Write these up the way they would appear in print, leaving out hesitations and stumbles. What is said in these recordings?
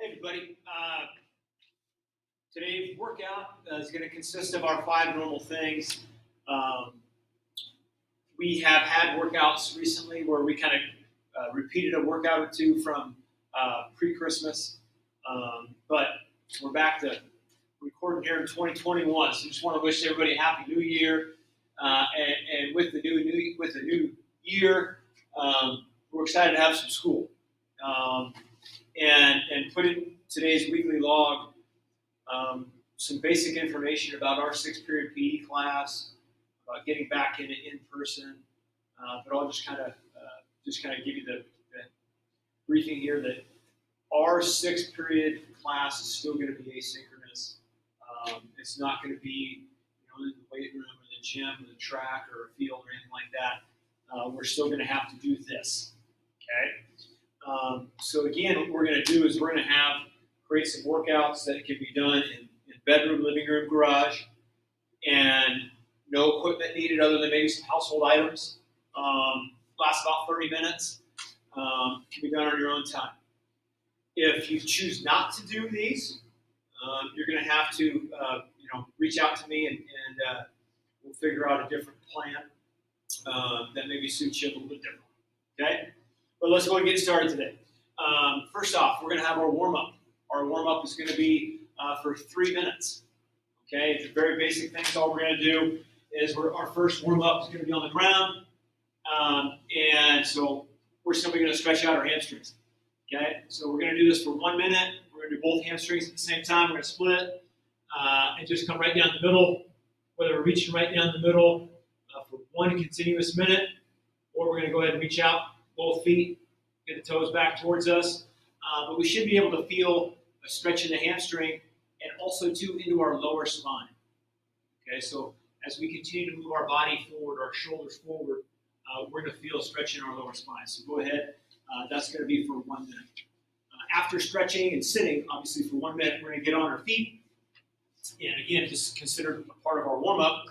Hey everybody, today's workout is going to consist of our 5 normal things. Um, we have had workouts recently where we kind of repeated a workout or two from pre-Christmas, but we're back to recording here in 2021. So just want to wish everybody a happy New Year, and with the new year, we're excited to have some school. And put in today's weekly log some basic information about our 6th-period PE class, about getting back into in-person. But I'll just kind of give you the briefing here that our 6th-period class is still going to be asynchronous. It's not going to be in the weight room or the gym or the track or a field or anything like that. We're still going to have to do this. Okay. So again, what we're going to do is we're going to create some workouts that can be done in bedroom, living room, garage, and no equipment needed other than maybe some household items. Lasts about 30 minutes. Can be done on your own time. If you choose not to do these, you're going to have to reach out to me and we'll figure out a different plan that maybe suits you a little bit different. Okay? But let's go and get started today. First off, we're going to have our warm-up. Our warm-up is going to be for 3 minutes. Okay, it's a very basic thing. So all we're going to do is our first warm-up is going to be on the ground. And so we're simply going to stretch out our hamstrings. Okay, so we're going to do this for 1 minute. We're going to do both hamstrings at the same time. We're going to split and just come right down the middle, whether we're reaching right down the middle for 1 continuous minute, or we're going to go ahead and reach out both feet, get the toes back towards us. But we should be able to feel a stretch in the hamstring and also too into our lower spine. Okay, so as we continue to move our body forward, our shoulders forward, we're going to feel a stretch in our lower spine. So go ahead. That's going to be for 1 minute. After stretching and sitting, obviously for 1 minute, we're going to get on our feet. And again, just considered a part of our warm-up.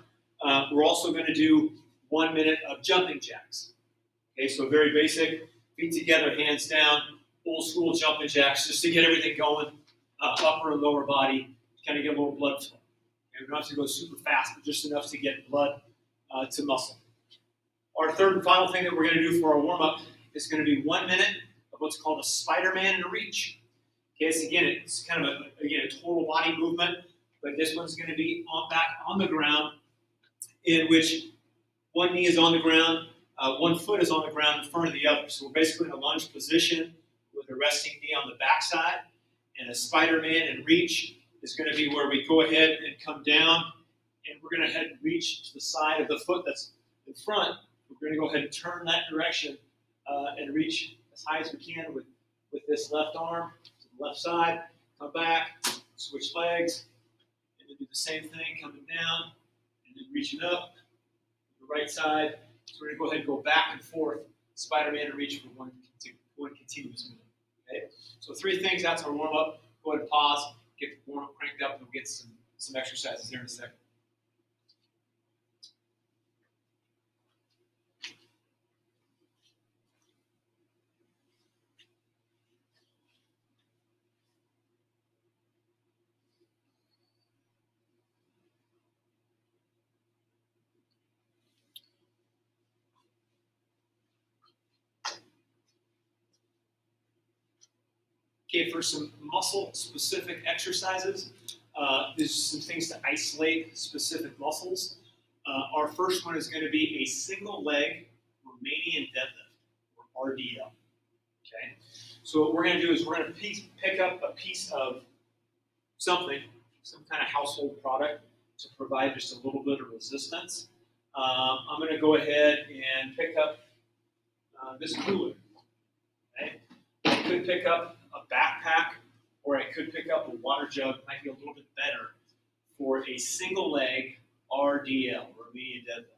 We're also going to do 1 minute of jumping jacks. Okay, so very basic, feet together, hands down, old school jumping jacks, just to get everything going, upper and lower body, kind of get a little blood flow. Okay, we don't have to go super fast, but just enough to get blood to muscle. Our third and final thing that we're going to do for our warm-up is going to be 1 minute of what's called a Spider-Man and a reach. Okay, so again, it's kind of a total body movement, but this one's going to be back on the ground, in which one knee is on the ground, 1 foot is on the ground in front of the other. So we're basically in a lunge position with a resting knee on the backside, and a Spider-Man and reach is going to be where we go ahead and come down, and we're going to head and reach to the side of the foot that's in front. We're going to go ahead and turn that direction and reach as high as we can with this left arm to the left side, come back, switch legs, and then do the same thing, coming down, and then reaching up, the right side. So we're going to go ahead and go back and forth, Spider-Man and reach for one continuous minute. Okay? So 3 things, that's our warm-up. Go ahead and pause, get the warm-up cranked up, and we'll get some exercises here in a second. Okay, for some muscle-specific exercises, there's some things to isolate specific muscles. Our first one is going to be a single leg Romanian deadlift, or RDL. Okay, so what we're going to do is we're going to pick up a piece of something, some kind of household product, to provide just a little bit of resistance. I'm going to go ahead and pick up this cooler. Okay, I could pick up a backpack, or I could pick up a water jug. It might be a little bit better for a single leg RDL, Romanian deadlift.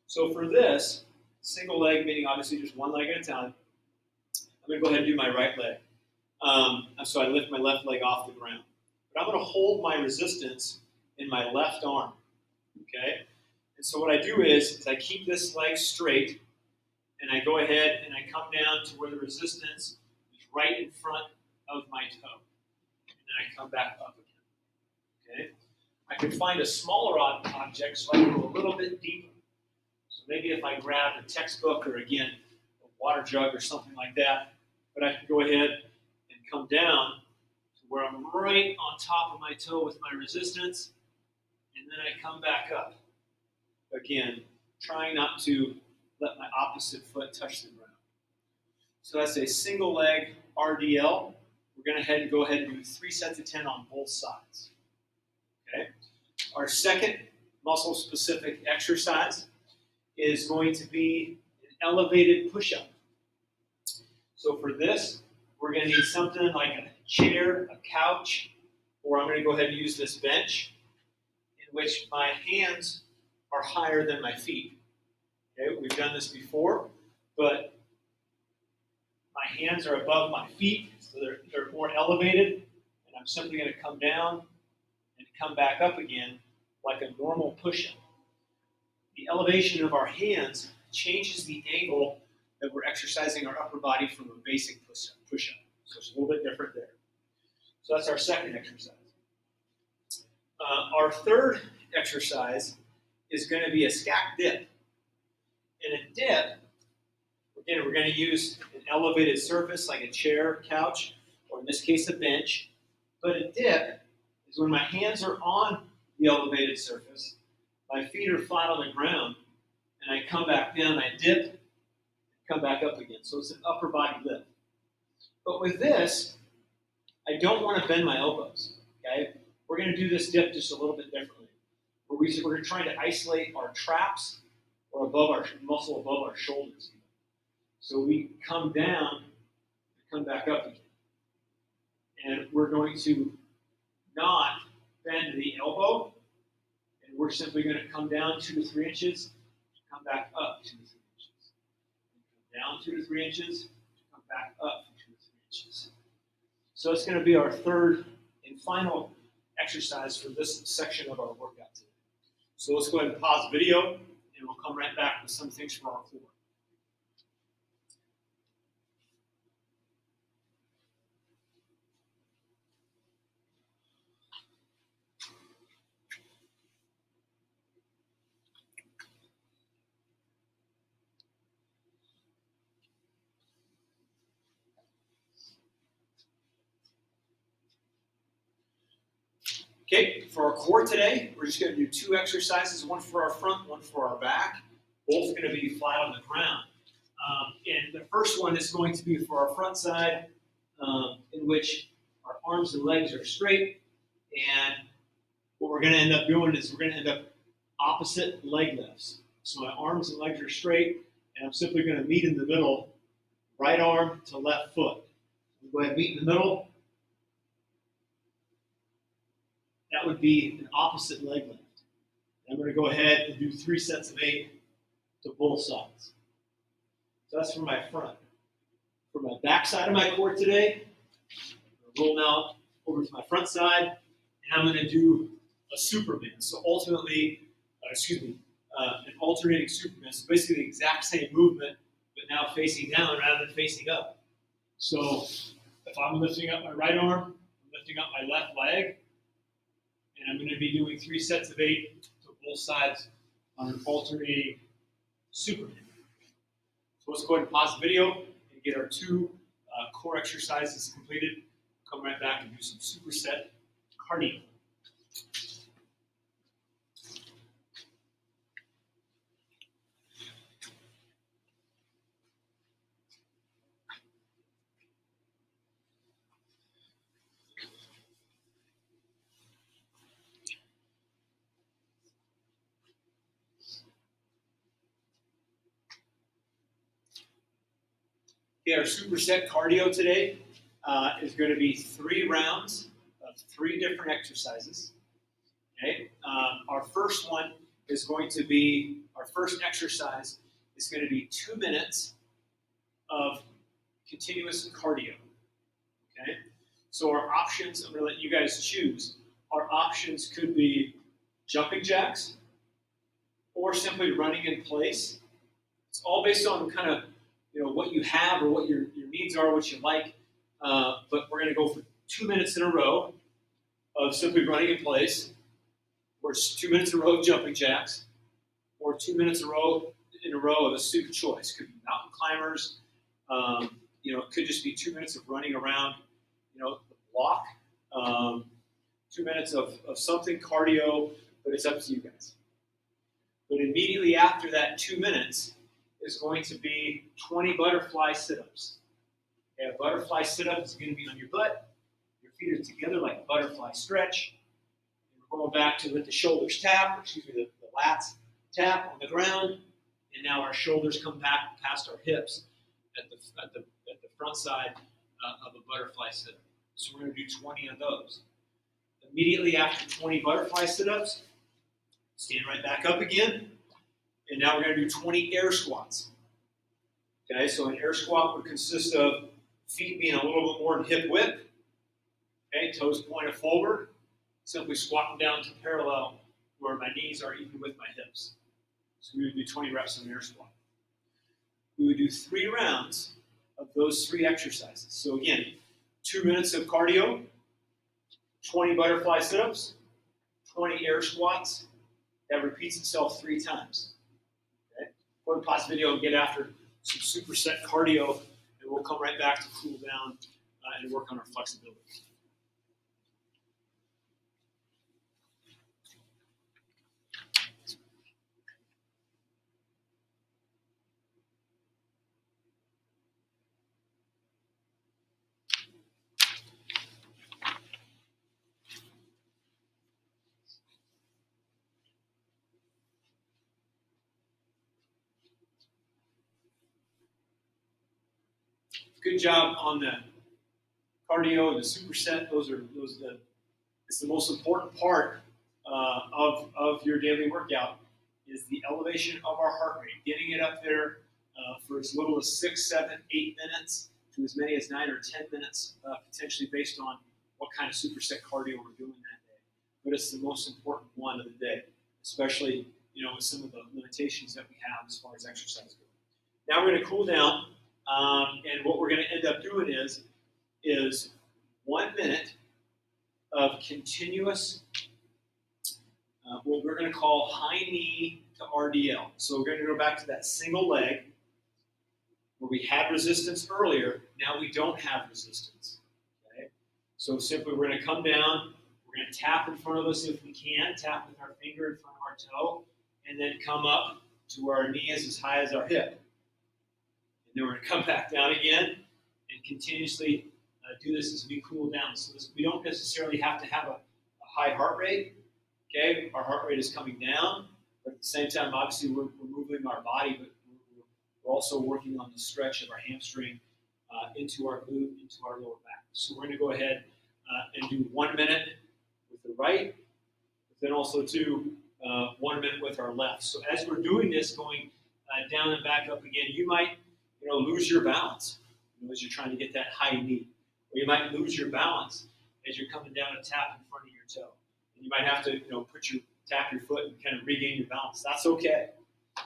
So for this, single leg, meaning obviously just 1 leg at a time, I'm going to go ahead and do my right leg. So I lift my left leg off the ground. But I'm going to hold my resistance in my left arm. Okay? And so what I do is I keep this leg straight, and I go ahead and I come down to where the resistance is right in front of my toe. come back up again. Okay? I can find a smaller object, so I can go a little bit deeper. So maybe if I grab a textbook or, again, a water jug or something like that, but I can go ahead and come down to where I'm right on top of my toe with my resistance, and then I come back up. Again, trying not to let my opposite foot touch the ground. So that's a single leg RDL. We're going to go ahead and do 3 sets of 10 on both sides. Okay. Our second muscle-specific exercise is going to be an elevated push-up. So for this, we're going to need something like a chair, a couch, or I'm going to go ahead and use this bench in which my hands are higher than my feet. Okay, we've done this before, but my hands are above my feet, so they're more elevated, and I'm simply going to come down and come back up again like a normal push-up. The elevation of our hands changes the angle that we're exercising our upper body from a basic push-up. So it's a little bit different there. So that's our second exercise. Our third exercise is going to be a stack dip. In a dip, again, we're going to use an elevated surface like a chair, couch, or in this case, a bench. But a dip is when my hands are on the elevated surface, my feet are flat on the ground, and I come back down, I dip, come back up again. So it's an upper body lift. But with this, I don't want to bend my elbows. Okay? We're going to do this dip just a little bit differently. We're trying to isolate our traps or above our muscle above our shoulders. So we come down and come back up again. And we're going to not bend the elbow, and we're simply going to come down 2 to 3 inches, come back up 2 to 3 inches. Come down 2 to 3 inches, come back up 2 to 3 inches. So it's going to be our third and final exercise for this section of our workout today. So let's go ahead and pause the video, and we'll come right back with some things for our core. Okay, for our core today, we're just going to do 2 exercises, one for our front, one for our back. Both going to be flat on the ground. And the first one is going to be for our front side, in which our arms and legs are straight. And what we're going to end up doing is we're going to end up opposite leg lifts. So my arms and legs are straight, and I'm simply going to meet in the middle, right arm to left foot. Go ahead and meet in the middle. That would be an opposite leg lift. I'm going to go ahead and do 3 sets of 8 to both sides. So that's for my front. For my back side of my core today, I'm going to roll now over to my front side, and I'm going to do a Superman. So ultimately, an alternating Superman. So basically the exact same movement, but now facing down rather than facing up. So if I'm lifting up my right arm, I'm lifting up my left leg, and I'm going to be doing 3 sets of 8 to both sides on an alternating Superman. So let's go ahead and pause the video and get our 2 core exercises completed. Come right back and do some superset cardio. Okay, our superset cardio today is going to be 3 rounds of 3 different exercises. Okay, our first one is going to be, our first exercise is going to be 2 minutes of continuous cardio. Okay, so our options, I'm going to let you guys choose. Our options could be jumping jacks or simply running in place. It's all based on kind of what you have or what your needs are, what you like. But we're going to go for 2 minutes in a row. of simply running in place, or 2 minutes in a row of jumping jacks, or 2 minutes in a row of a super choice. Could be mountain climbers. It could just be 2 minutes of running around, the block. 2 minutes of something cardio, but it's up to you guys. But immediately after that 2 minutes is going to be 20 butterfly sit-ups. Okay, a butterfly sit-up is going to be on your butt. Your feet are together like a butterfly stretch. And we're going back to let the shoulders tap, the lats tap on the ground. And now our shoulders come back past our hips at the front side of a butterfly sit-up. So we're going to do 20 of those. Immediately after 20 butterfly sit-ups, stand right back up again. And now we're going to do 20 air squats. Okay, so an air squat would consist of feet being a little bit more than hip width. Okay, toes pointed forward. Simply squatting down to parallel where my knees are even with my hips. So we would do 20 reps of an air squat. We would do 3 rounds of those 3 exercises. So again, 2 minutes of cardio, 20 butterfly sit-ups, 20 air squats. That repeats itself 3 times. Okay? Go ahead and pause the video and get after some superset cardio, and we'll come right back to cool down and work on our flexibility. Good job on the cardio and the superset. It's the most important part of your daily workout is the elevation of our heart rate, getting it up there for as little as 6, 7, 8 minutes to as many as 9 or 10 minutes, potentially based on what kind of superset cardio we're doing that day. But it's the most important one of the day, especially with some of the limitations that we have as far as exercise goes. Now we're going to cool down, and what we're going to end up doing is 1 minute of continuous, what we're going to call high knee to RDL. So we're going to go back to that single leg where we had resistance earlier. Now we don't have resistance. Okay? So simply we're going to come down. We're going to tap in front of us if we can, tap with our finger in front of our toe, and then come up to where our knee is as high as our hip. And then we're going to come back down again and continuously do this as we cool down. So we don't necessarily have to have a high heart rate. Okay, our heart rate is coming down, but at the same time, obviously, we're moving our body, but we're also working on the stretch of our hamstring into our glute, into our lower back. So we're going to go ahead and do 1 minute with the right, but then also do 1 minute with our left. So as we're doing this, going down and back up again, you might lose your balance as you're trying to get that high knee. Or you might lose your balance as you're coming down and tap in front of your toe. And you might have to, tap your foot and kind of regain your balance. That's okay.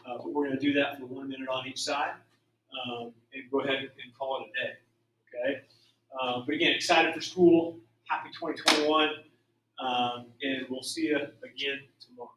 But we're going to do that for 1 minute on each side and go ahead and call it a day. Okay. But again, excited for school. Happy 2021. And we'll see you again tomorrow.